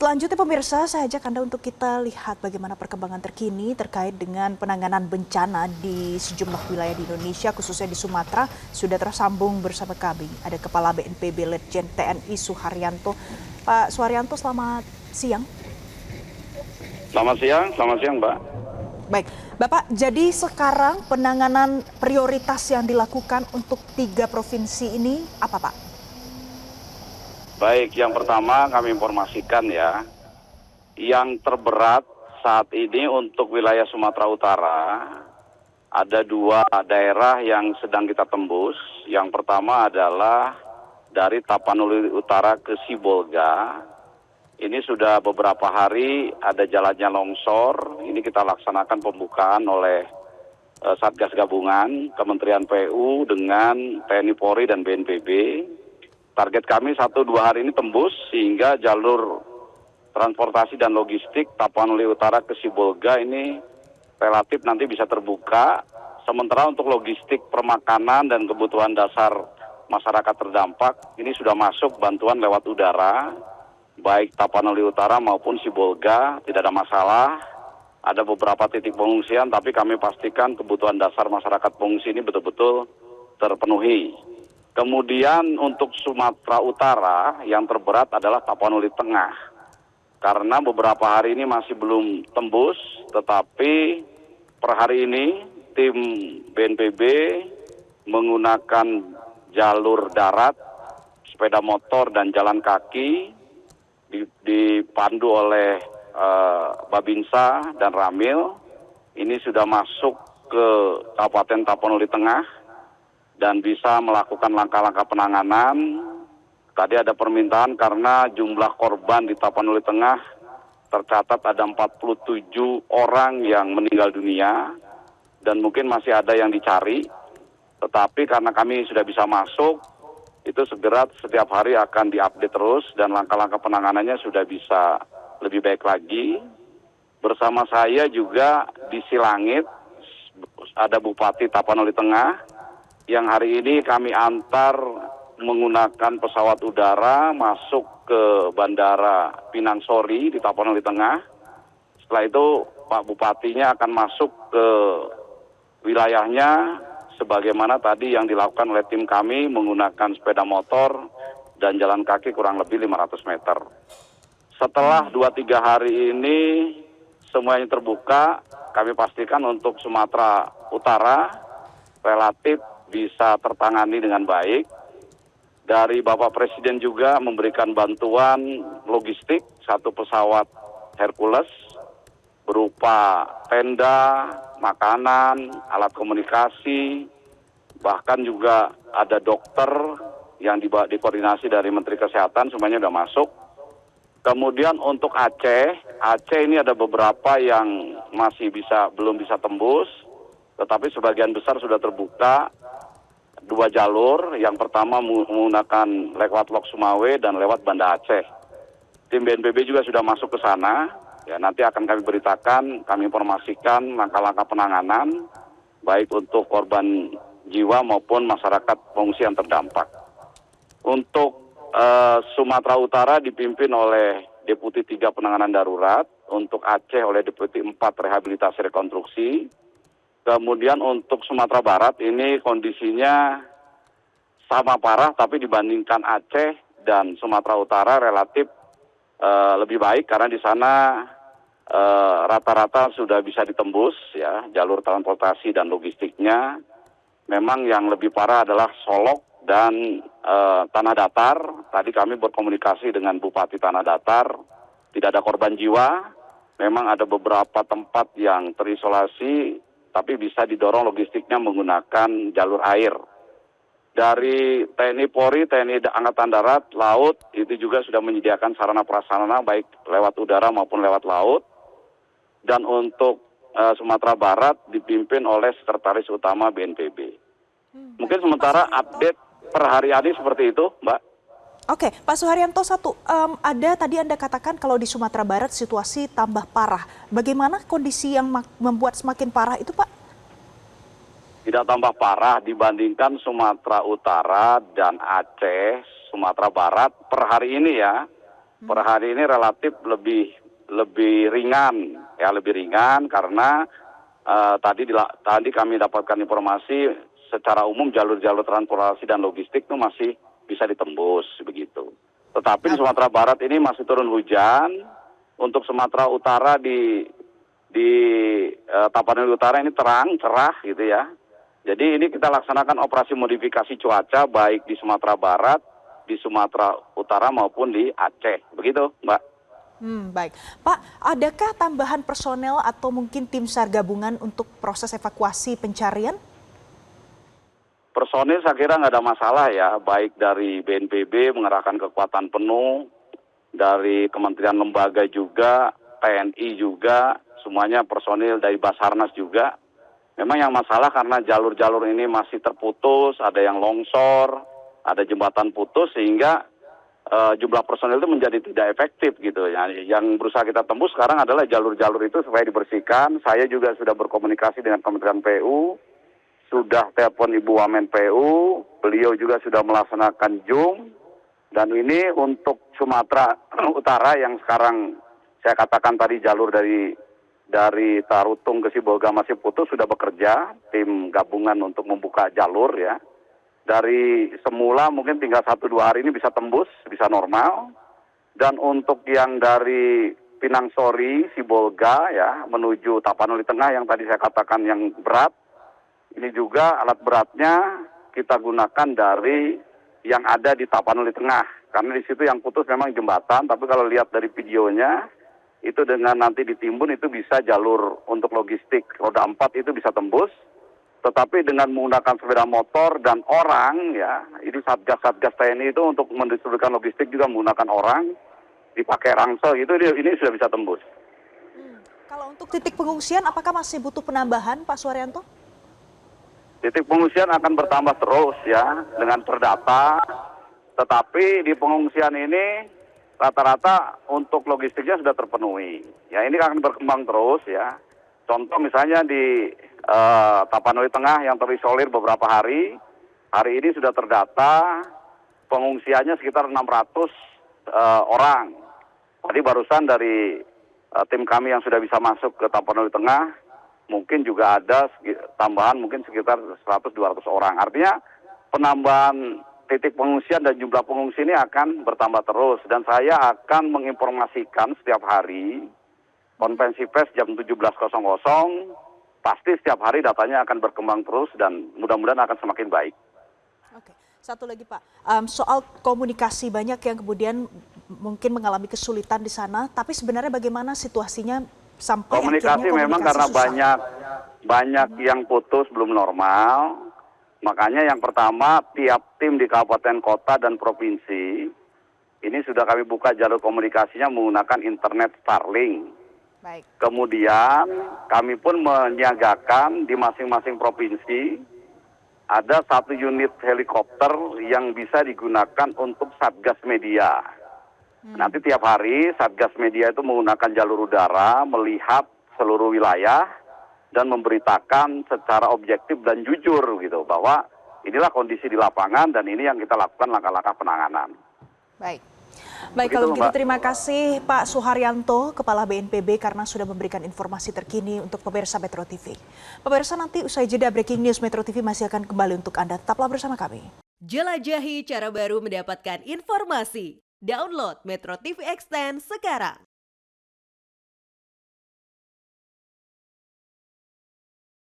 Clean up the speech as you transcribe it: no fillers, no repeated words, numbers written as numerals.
Selanjutnya pemirsa, saya ajak Anda untuk kita lihat bagaimana perkembangan terkini terkait dengan penanganan bencana di sejumlah wilayah di Indonesia, khususnya di Sumatera. Sudah tersambung bersama kami, ada Kepala BNPB Letjen TNI Suharyanto. Pak Suharyanto, selamat siang. Selamat siang Mbak. Baik, Bapak, jadi sekarang penanganan prioritas yang dilakukan untuk 3 provinsi ini apa Pak? Baik, yang pertama kami informasikan ya, yang terberat saat ini untuk wilayah Sumatera Utara, ada 2 daerah yang sedang kita tembus. Yang pertama adalah dari Tapanuli Utara ke Sibolga. Ini sudah beberapa hari ada jalannya longsor, ini kita laksanakan pembukaan oleh Satgas Gabungan, Kementerian PU dengan TNI Polri dan BNPB. Target kami 1-2 hari ini tembus sehingga jalur transportasi dan logistik Tapanuli Utara ke Sibolga ini relatif nanti bisa terbuka. Sementara untuk logistik permakanan dan kebutuhan dasar masyarakat terdampak ini sudah masuk bantuan lewat udara, baik Tapanuli Utara maupun Sibolga, tidak ada masalah. Ada beberapa titik pengungsian, tapi kami pastikan kebutuhan dasar masyarakat pengungsi ini betul-betul terpenuhi. Kemudian untuk Sumatera Utara yang terberat adalah Tapanuli Tengah. Karena beberapa hari ini masih belum tembus, tetapi per hari ini tim BNPB menggunakan jalur darat, sepeda motor dan jalan kaki dipandu oleh Babinsa dan Ramil. Ini sudah masuk ke Kabupaten Tapanuli Tengah dan bisa melakukan langkah-langkah penanganan. Tadi ada permintaan karena jumlah korban di Tapanuli Tengah tercatat ada 47 orang yang meninggal dunia dan mungkin masih ada yang dicari. Tetapi karena kami sudah bisa masuk, itu segera setiap hari akan diupdate terus dan langkah-langkah penanganannya sudah bisa lebih baik lagi. Bersama saya juga di Silangit ada Bupati Tapanuli Tengah yang hari ini kami antar menggunakan pesawat udara masuk ke Bandara Pinang Sori di Tapanuli Tengah. Setelah itu Pak Bupatinya akan masuk ke wilayahnya sebagaimana tadi yang dilakukan oleh tim kami menggunakan sepeda motor dan jalan kaki kurang lebih 500 meter. Setelah 2-3 hari ini semuanya terbuka, kami pastikan untuk Sumatera Utara relatif bisa tertangani dengan baik. Dari Bapak Presiden juga memberikan bantuan logistik 1 pesawat Hercules berupa tenda, makanan, alat komunikasi, bahkan juga ada dokter yang dikoordinasi dari Menteri Kesehatan, semuanya sudah masuk. Kemudian untuk Aceh ini ada beberapa yang masih belum bisa tembus, tetapi sebagian besar sudah terbuka. 2 jalur, yang pertama menggunakan lewat Lok Sumawe dan lewat Banda Aceh. Tim BNPB juga sudah masuk ke sana, ya nanti akan kami beritakan, kami informasikan langkah-langkah penanganan, baik untuk korban jiwa maupun masyarakat pengungsi yang terdampak. Untuk Sumatera Utara dipimpin oleh Deputi 3 Penanganan Darurat, untuk Aceh oleh Deputi 4 Rehabilitasi Rekonstruksi. Kemudian untuk Sumatera Barat ini kondisinya sama parah, tapi dibandingkan Aceh dan Sumatera Utara relatif lebih baik karena di sana rata-rata sudah bisa ditembus ya jalur transportasi dan logistiknya. Memang yang lebih parah adalah Solok dan Tanah Datar. Tadi kami berkomunikasi dengan Bupati Tanah Datar, tidak ada korban jiwa. Memang ada beberapa tempat yang terisolasi, tapi bisa didorong logistiknya menggunakan jalur air. Dari TNI Polri, TNI Angkatan Darat, Laut, itu juga sudah menyediakan sarana prasarana baik lewat udara maupun lewat laut. Dan untuk Sumatera Barat dipimpin oleh Sekretaris Utama BNPB. Mungkin sementara update per hari ini seperti itu, Mbak. Oke, Pak Suharyanto, ada tadi Anda katakan kalau di Sumatera Barat situasi tambah parah. Bagaimana kondisi yang membuat semakin parah itu, Pak? Tidak tambah parah dibandingkan Sumatera Utara dan Aceh, Sumatera Barat per hari ini ya. Per hari ini relatif lebih ringan, ya lebih ringan karena tadi kami dapatkan informasi secara umum jalur-jalur transportasi dan logistik itu masih bisa ditembus begitu. Tetapi di Sumatera Barat ini masih turun hujan. Untuk Sumatera Utara di Tapanuli Utara ini terang, cerah gitu ya. Jadi ini kita laksanakan operasi modifikasi cuaca baik di Sumatera Barat, di Sumatera Utara maupun di Aceh. Begitu, Mbak. Baik. Pak, adakah tambahan personel atau mungkin tim SAR gabungan untuk proses evakuasi pencarian? Personil saya kira nggak ada masalah ya, baik dari BNPB mengerahkan kekuatan penuh, dari kementerian lembaga juga, TNI juga, semuanya personil dari Basarnas juga. Memang yang masalah karena jalur-jalur ini masih terputus, ada yang longsor, ada jembatan putus sehingga jumlah personil itu menjadi tidak efektif gitu ya. Yang berusaha kita tembus sekarang adalah jalur-jalur itu supaya dibersihkan. Saya juga sudah berkomunikasi dengan Kementerian PU, sudah telepon Ibu Wamen PU, beliau juga sudah melaksanakan Zoom. Dan ini untuk Sumatera Utara yang sekarang saya katakan tadi jalur dari Tarutung ke Sibolga masih putus, sudah bekerja tim gabungan untuk membuka jalur ya. Dari semula mungkin tinggal 1-2 hari ini bisa tembus, bisa normal. Dan untuk yang dari Pinangsori, Sibolga ya menuju Tapanuli Tengah yang tadi saya katakan yang berat, ini juga alat beratnya kita gunakan dari yang ada di Tapanuli Tengah. Karena di situ yang putus memang jembatan, tapi kalau lihat dari videonya, itu dengan nanti ditimbun itu bisa jalur untuk logistik roda 4 itu bisa tembus. Tetapi dengan menggunakan sepeda motor dan orang, ya, ini Satgas TNI itu untuk mendistribusikan logistik juga menggunakan orang, dipakai rangsel, ini sudah bisa tembus. Kalau untuk titik pengungsian, apakah masih butuh penambahan, Pak Suharyanto? Titik pengungsian akan bertambah terus ya dengan terdata, tetapi di pengungsian ini rata-rata untuk logistiknya sudah terpenuhi. Ya ini akan berkembang terus ya. Contoh misalnya di Tapanuli Tengah yang terisolir beberapa hari ini sudah terdata pengungsiannya sekitar 600 orang. Tadi barusan dari tim kami yang sudah bisa masuk ke Tapanuli Tengah, mungkin juga ada tambahan mungkin sekitar 100-200 orang. Artinya penambahan titik pengungsian dan jumlah pengungsi ini akan bertambah terus. Dan saya akan menginformasikan setiap hari, konferensi pers jam 17.00, pasti setiap hari datanya akan berkembang terus dan mudah-mudahan akan semakin baik. Oke, satu lagi Pak, soal komunikasi banyak yang kemudian mungkin mengalami kesulitan di sana, tapi sebenarnya bagaimana situasinya sampai komunikasi memang karena susah? banyak yang putus belum normal. Makanya yang pertama tiap tim di kabupaten, kota dan provinsi ini sudah kami buka jalur komunikasinya menggunakan internet Starlink. Baik. Kemudian kami pun menyiagakan di masing-masing provinsi ada 1 unit helikopter yang bisa digunakan untuk Satgas Media. Nanti tiap hari Satgas Media itu menggunakan jalur udara, melihat seluruh wilayah dan memberitakan secara objektif dan jujur gitu bahwa inilah kondisi di lapangan dan ini yang kita lakukan langkah-langkah penanganan. Baik. Begitu, Kalau begitu Mbak. terima kasih Pak Suharyanto, Kepala BNPB karena sudah memberikan informasi terkini untuk pemirsa Metro TV. Pemirsa, nanti usai jeda breaking news Metro TV masih akan kembali untuk Anda. Tetaplah bersama kami. Jelajahi cara baru mendapatkan informasi. Download Metro TV Extend sekarang.